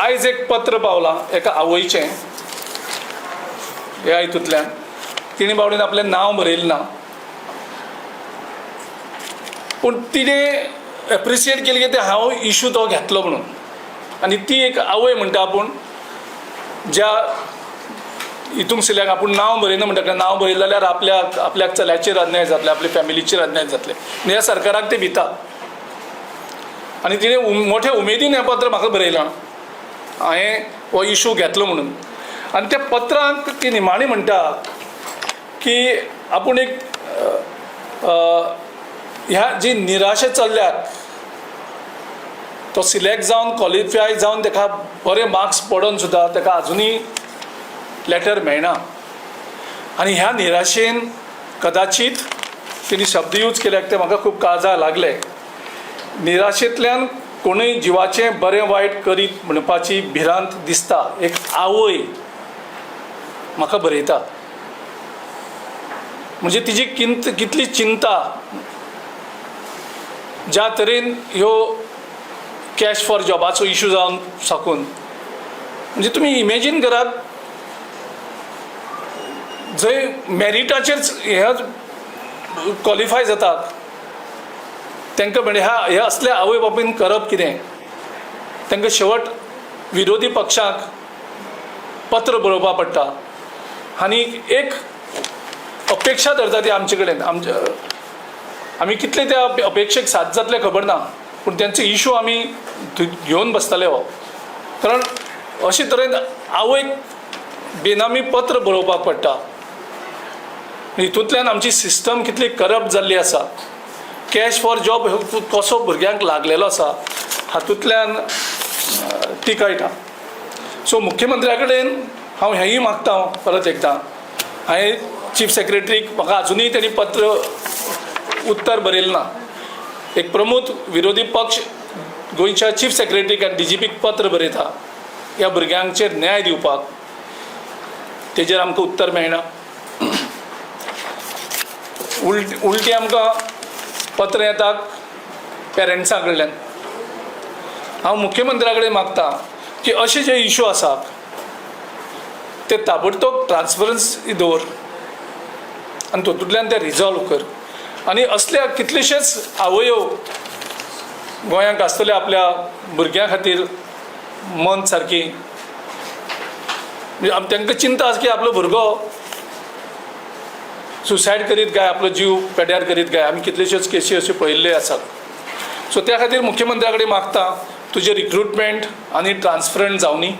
आयज एक पत्र पावलां एका आवयचें ह्या हितूंतल्यान तिणें बावडीन आपलें नांव बरयलें ना पूण तिणें एप्रिशिएट केलें की ते हांव इशू तो घेतलो म्हणून आनी ती एक आवय म्हणटा आपूण ज्या हितूंक सिल्याक आपूण नांव बरयना म्हणटा नांव बरयलें जाल्यार आपल्याक चल्याचेर अन्याय जातले आपल्या फॅमिलीचेर अन्याय जातले आनी ह्या सरकाराक ते भिता आनी तिणें मोठ्या उमेदीन हें पत्र म्हाका बरयलां हांवें हो इशू घेतलो म्हणून आनी त्या पत्रांत ती निमाणी म्हणटा की आपूण एक ह्या जी निराशे चल्ल्यात तो सिलेक्ट जावन क्वॉलिफाय जावन ताका बरे मार्क्स पडोवन सुद्दां ताका आजुनूय लेटर मेळना आनी ह्या निराशेन कदाचित तिणी शब्द यूज केल्याक ते म्हाका खूब काळजाक लागले निराशेंतल्यान कोणूय जिवाचें बरें वायट करीत म्हणपाची भिरांत दिसता एक आवय म्हाका बरयता म्हणजे तिजी कितली चिंता ज्या तरेन ह्यो कॅश फॉर जॉबाचो इशू जावन साकून म्हणजे तुमी इमेजीन करात जंय मॅरिटाचेर हे क्वॉलिफाय जातात तांकां म्हणजे हे असल्या आवय बापून करप कितें तांकां शेवट विरोधी पक्षाक पत्र बरोवपाक पडटा आनी एक अपेक्षा धरता ती आमचे कडेन आमी कितले त्या अपेक्षेक साथ जातले खबर ना पूण तेंचो इशू आमी घेवन बसतले हो कारण अशे तरेन आवयक बेनामी पत्र बरोवपाक पडटा हितूंतल्यान आमची सिस्टम कितली करप्ट जाल्ली आसा कॅश फॉर जॉब कसो भुरग्यांक लागलेलो आसा हातूंतल्यान ती कळटा सो मुख्यमंत्र्या कडेन हांव हेंय मागता परत एकदां हांवें चीफ सेक्रेटरीक म्हाका आजुनूय तेणी पत्र उत्तर बरयलें ना एक प्रमुख विरोधी पक्ष गोंयच्या चीफ सेक्रेटरीक आनी DGPक पत्र बरयता ह्या भुरग्यांचेर न्याय दिवपाक तेजेर आमकां उत्तर मेळना उलटी आमकां पत्र येतात पेरंट्सां कडल्यान हांव मुख्यमंत्र्या कडेन मागता की अशे जे इशू आसात ते ताबडतोब ट्रान्सपरन्सी दवर आनी तातूंतल्यान ते रिजॉल्व कर आनी असल्या कितलेशेच आवयो गोंयांत आसतले आपल्या भुरग्यां खातीर मन सारकी तांकां चिंता आसा की आपलो भुरगो सुसायड करीत काय आपलो जीव पेड्यार करीत काय आमी कितलेश्योच केसी अश्यो पळयल्ले आसात सो त्या खातीर मुख्यमंत्र्या कडेन मागता तुजें रिक्रुटमेंट आनी ट्रान्सपरंट जावनी